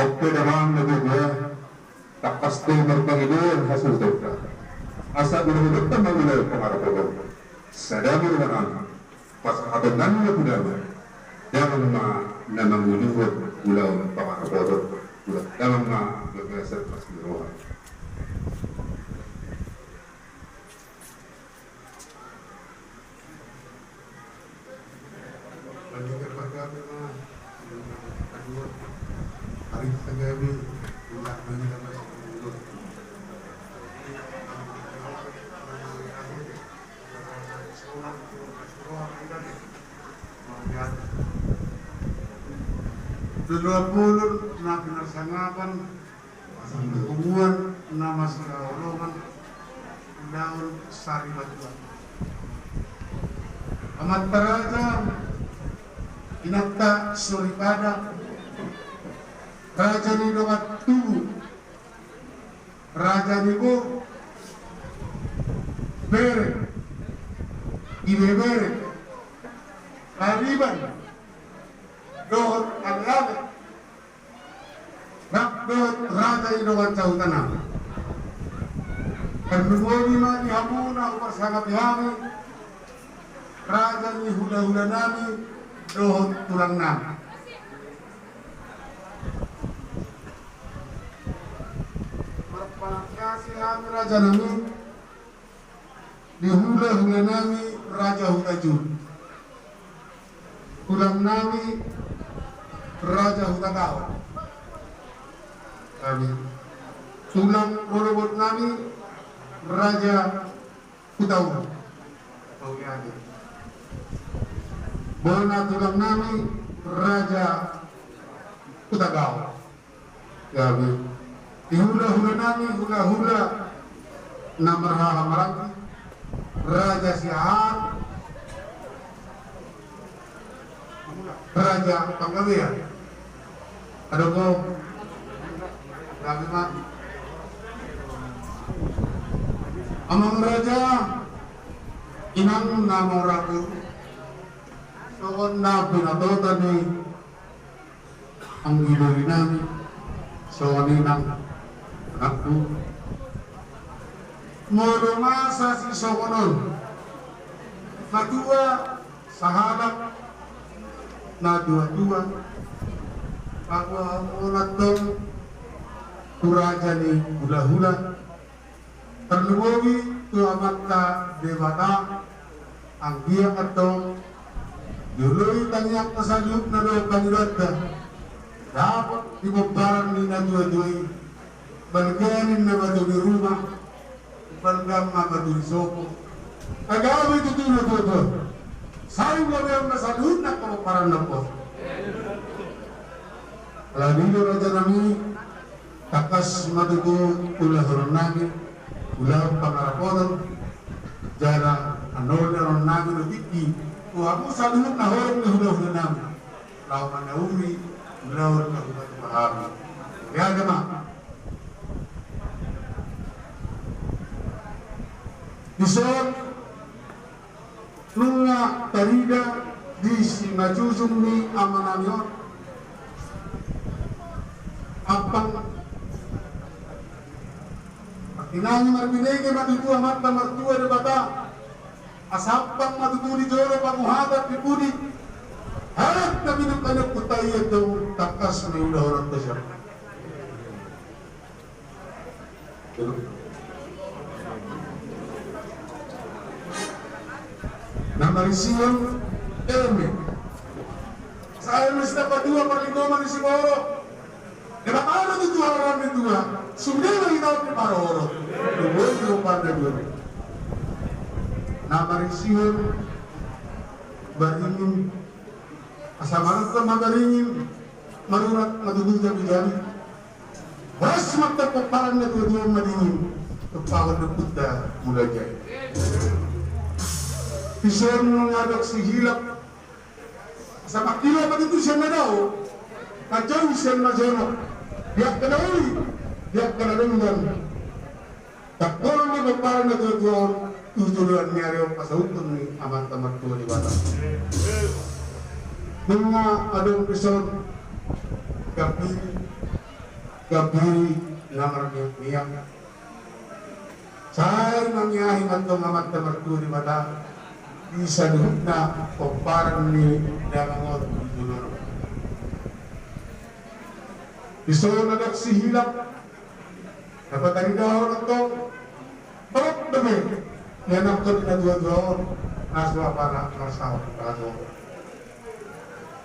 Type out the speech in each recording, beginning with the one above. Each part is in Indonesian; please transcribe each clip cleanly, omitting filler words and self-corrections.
Oke naman nagugya, takas to Panginoon hasil doka. Asa dulu ta maulay pangarap ko. Sadami naman pasakatan na budaya. Dalam ma namanguluhod ulaw pangarap ko. Dalam ma gagasa pasiro. Hari kagabi ulah Manila masuk Dua puluh na pinarsangapan ang hubungan na mas nakaulungan daun sari batuan. Amat Taraja inakta Suripada Raja ni Dongat Tugu Raja ni Go Bere Ibe Bere Kariban Dohot Al-Labe Dohot Raja ni Dongat Sautanam Kandungogi ma ni Hamuna Uparsanga Bihami Raja ni Hula-Hula Nami Dohot Tulang Nami Kasih kami Raja Nami dihula-hula nami Raja Hutaju Tulang nami Raja Hutagaw kami tulang robot nami Raja Hutaw Bona tulang nami Raja Hutagaw kami dihula-hula nami hula-hula Namraha Maragi Raja Sihan Raja Panggawian ada ko Nabi Amang Raja Inang Namang Ragu Soon na pinatotan ni ang ilori namin Soon inang Aku Moromasa si Sokonon Nadua Sahalak Nadua-dua Aku amunat dong Turaja ni hula-hula Terluwogi Tuamatta Dewata Ang dia atong Yuluy tanyak nasalyuk na loob kanilata Dapat ibabaran ni nadua-duay Balganin na maduli rumah Balgam na maduli soko Agawin tutulog ito Sayang na mayang nasalud na kapaparan na po Alamilo Raja Nami Takas madugo ulah ron namin Ulah pangaraponan Jara anol na ron namin Nabiki Kuha mo salud na horong na hula-hula namin Lawan na umi Ulah na hula-hula Kaya gama Isot nunga tarida di si majusum ni amanamion apang pakinanyo marbinege matutu amat na martua de bata asapang matutu di joro pamuhabat di pudi harap na binukanyok kutay ito takas na yung lahoran ta siya Namarisiyon Elme Saya mesti padua perlindungan di Siboro Di bakal itu orang itu Sudah lagi tahu di Paroro Dua belum pada dua Namarisiyon Baringin Asamaran ke magaringin Marurat madudul jabi-jabi Bas mata kepalan na dua-dua madingin Kepawad na puta mula jaya Pisor mengadok si hilap sa makila pa dito siya na daw kacau siya na zono diak ka na uli diak ka na dungan takpon na magparang na tuwa tuturuan niya rin pasauton ni amat-amat tuwa di bata mga adong pisor kapili gabiri namar miyam. Saya mangiahi mantong amat tamartu di mata bisa dihukna komparan ni damangot dulur. Bisa nadak si hilap dapat tadi dahon atau perut demi yang nak na dua-dua naswa para nasau kaso.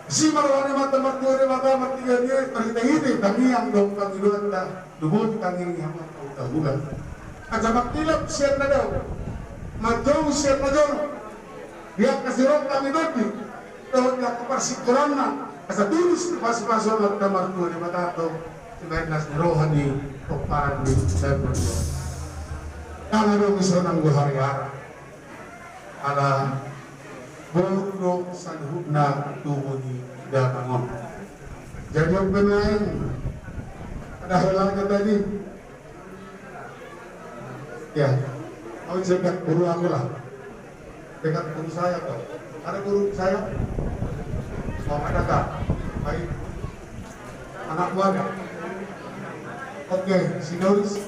Si marwani mata martu di mata matiga dia terhita-hita kami yang dong Panginoon na lubog kami yang bulan. At sa maktilap siya na daw, madong siya na daw, dia kasirok kami doon, daw niya kaparsikuran na, sa tulis na pas-paso at kamartu ni matato, sibayin nas ni Rohan ni Pagparan ni Sebo. Ang ano gusto ng buhari-hara, ala bulo sa loob na tubo ni Damangon. Jadi ang panahin, adahalan ka tadi, ya, mau dekat guru aku lah, dekat guru saya tuh. Ada guru saya, mau ada tak? Baik, anak buah ada. Oke, si Doris.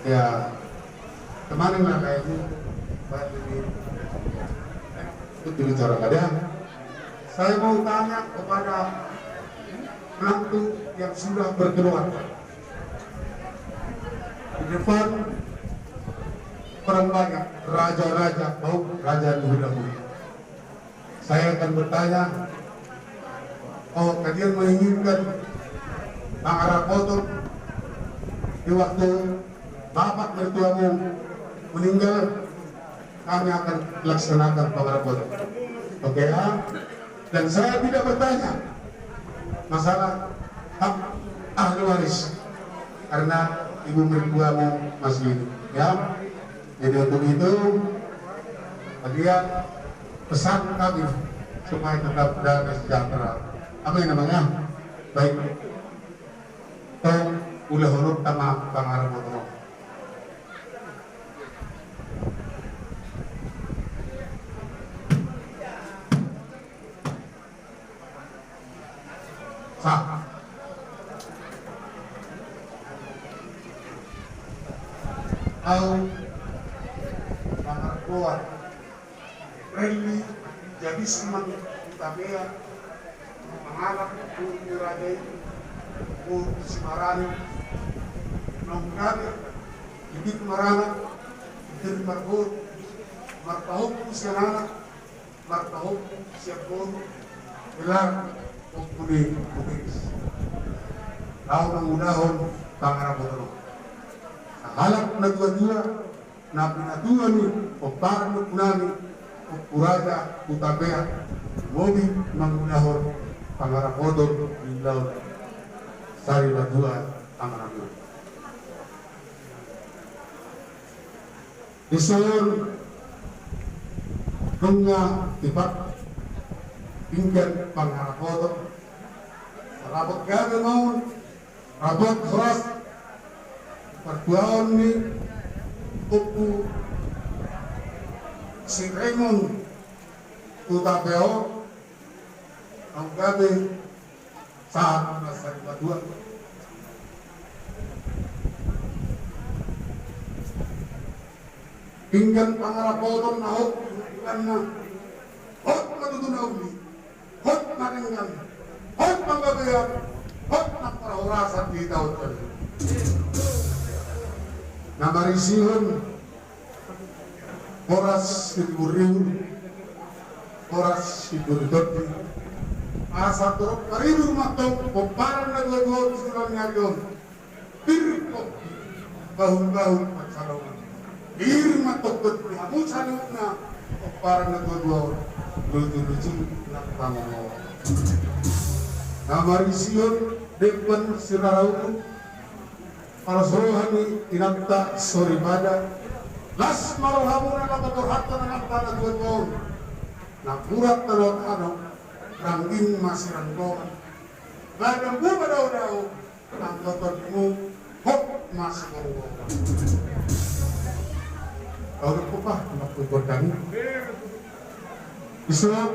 Ya, kemarin lah kayaknya, baik ini. Itu bicara kadang. Saya mau tanya kepada menantu yang sudah berkeluarga. Di depan orang banyak raja-raja mau raja dahulu. Saya akan bertanya, oh kalian menginginkan Bang Arapoto di waktu bapak mertuamu meninggal, kami akan laksanakan Bang Arapoto. Oke ya? Dan saya tidak bertanya masalah hak ahli waris karena ibu mertuamu masih hidup, ya. Jadi untuk itu, bagian pesan kami supaya tetap damai sejahtera. Apa yang namanya? Baik. Tong ulah huruf tama pangarap mo. Sah. Au Pangarapua Reli jadi semang utamanya mengalap Kuradai Simarani Nongkari Ibit Marana Ibit Marbur Martahuk Usianana Martahuk Siapur Gelar Kumpuli Kubis Tahu mengudahon Pangarapua halap na dua-dua na pinatuan ni o parang nagpunani o puraja utabea mobi mangunahon Pangarapodor bilaw sari na dua ang namin. Isun nung tipak pinggan Pangarapodor rabot gagawin mo rabot khas pertuawan ni Upu si Raymond Utapeo ang gabi saat nasa dua pinggan Pangarapodor na hot na hot matutunaw ni hot maringgan hot manggabayan hot na parahurasan di daw tali na marisihon oras siguriw oras sigurudoti asa turok karibur matong kumparan na dua-dua sudah ngayon pirko bahun-bahun pagsalawan ir matokot hamu saluk na kumparan na dua-dua lutu-lutu na pangawa na marisihon depan sirarau para sorohani inakta soribada las marohamu na kapatorhata na nakta na duwan na purat na lor ano rangging masiranggoan bagang buba daw ang toton mo hop masiranggoan tawag ko pa nakupod kami isa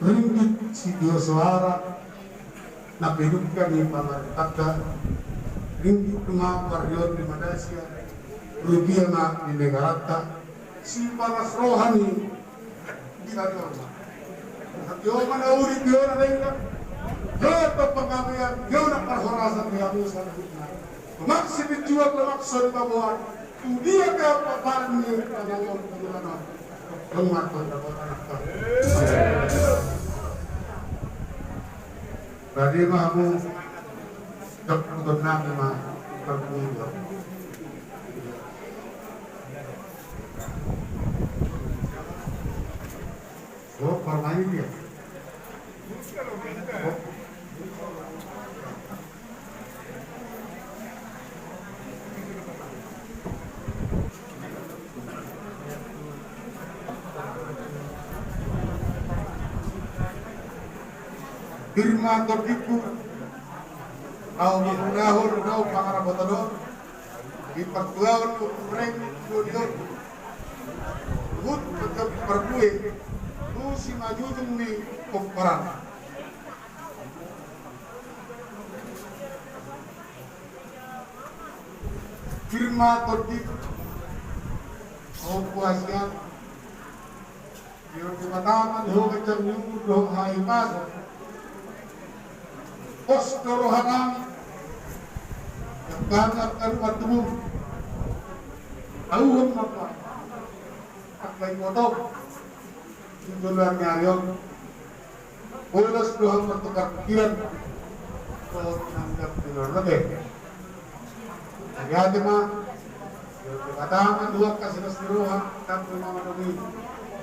ringgit si Dioswara napinugkan ni pamartaka ringgit kumaparyon di Malaysia rupiah na di negarata si panas rohani di Radoma yo manauri yo na renga yo to pangamian yo na parhorasan ni amusan hutna maksi dijual maksud kabuan dia ke paparan ni kanangon kanano rumah to anak Tadi mahu dok untuk nabi mah terpunya. Oh, permain dia. Firma tertipu au mengunahur kau pangarap botador di pertuawan kureng kudior hut tetap berdue tu si majujung ni komparan firma tertipu au puasnya di mataman ho kecam nyukur do hai pas pos rohanami yang banyak karuan tumum auhum apa aklai kodok tunjulan nyariong bolos doang bertukar pikiran kalau nanggap di luar lebih jadi aja mah dikatakan dua kasih rohan tapi mama demi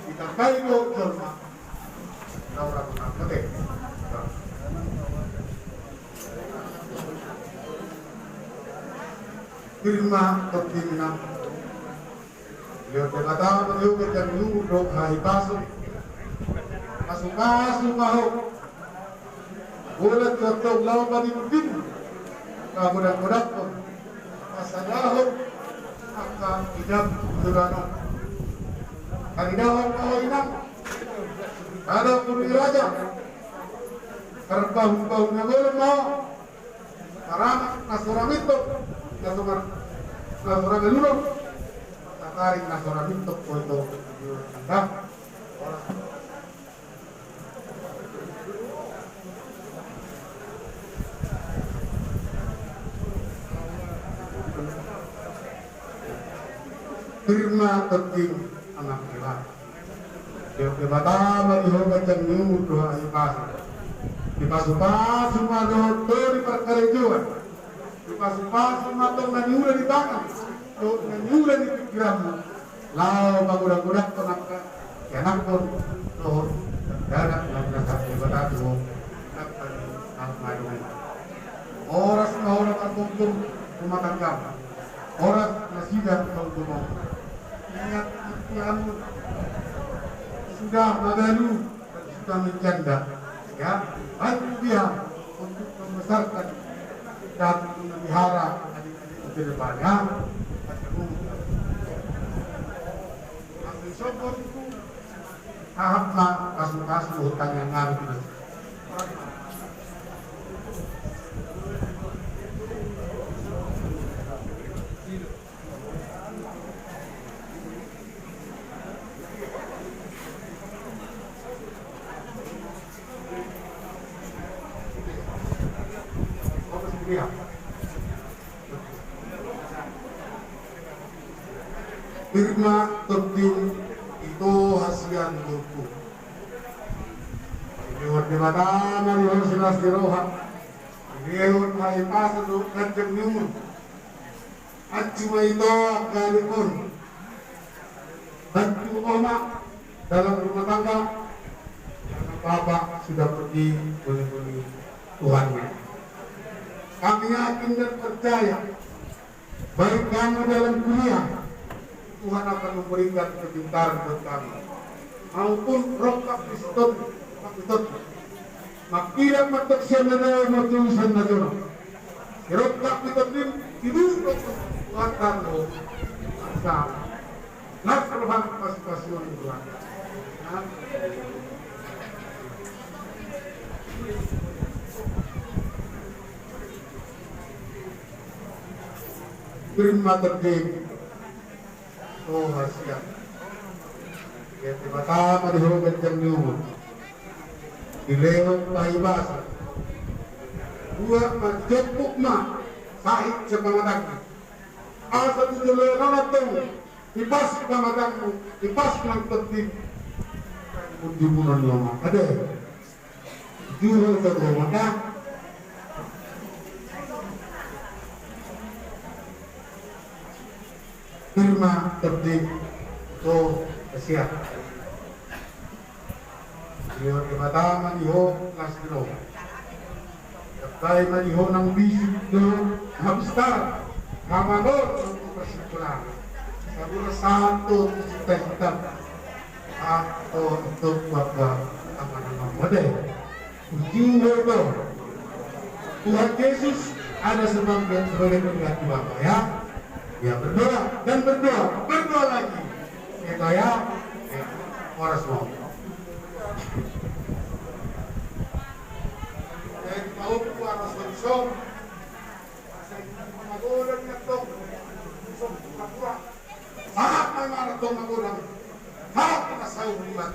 kita kali dua jorma orang lebih firma tertimna lihat kata menurut yang dulu hai pasuk masuk mahu boleh tutup lawan bagi pun mudah-mudah pun masalah akan hidup durana kalidawan kau inang ada puri raja terbau-bau boleh mau karena nasuram itu nasuram dulu tarik nasuram itu untuk anda firma terting anak kita dia pertama dihobat yang nyumur doa ipas dipasu-pasu madoto di perkerejuan dipasu-pasu matong nanyura di tangan nanyura di pikiranmu lau bagudak-gudak penangka enak pun tohor dadak nangka hati batatu dapat nangka oras orang terkumpul rumah tangga oras nasidah terkumpul ingat ikhtiarmu sudah madalu sudah mencanda ya bantu dia untuk membesarkan dan memelihara adik-adik ke depannya ambil sopor itu tahaplah kasus-kasus hutang yang ngaruh firma terting itu hasian burku ini di mata mari harus diroha ini hai pas untuk kajeng nyumur acuma itu kali pun bantu oma dalam rumah tangga karena bapak sudah pergi beli Tuhannya kami yakin dan percaya baik kamu dalam kuliah Tuhan akan memberikan kepintaran buat kami maupun rokak Kristen makira matak siya matulisan na doon rokak Kristen hidup Tuhan lo sa lahat pasipasyon ng Tuhan firma terjadi. Oh siap. Ya tiba-tiba dihukum jam diumur. Dilewat bahibasa. Dua majepuk mah sahib sepamataki. Asa tujuh nanatong ipas pamatangmu, ipas nang tertib. Ujimunan lama ada. Jual ke maka. Firma tertib. So siap. Dia pertama diho kelas dulu. Kaya maliho ng bisip do habistar mamanor untuk persikular. Sabura satu tetap atau untuk bapak apa nama model. Ujung itu Tuhan Yesus ada sebab dan sebagai pengganti bapak ya. Ya berdoa dan berdoa lagi. Ya orang semua. Tahu para solusi, magulang na to, sahat may maratong magulang, sahat na sa ulibat.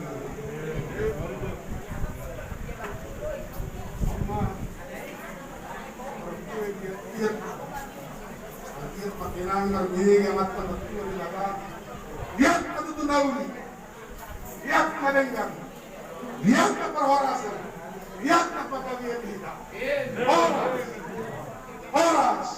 Ang makinang nagbinig ang matpatutunan nila, lihat matutunawi, lihat madenggang, lihat na perhorasan, lihat na pagkabihan kita. Horas!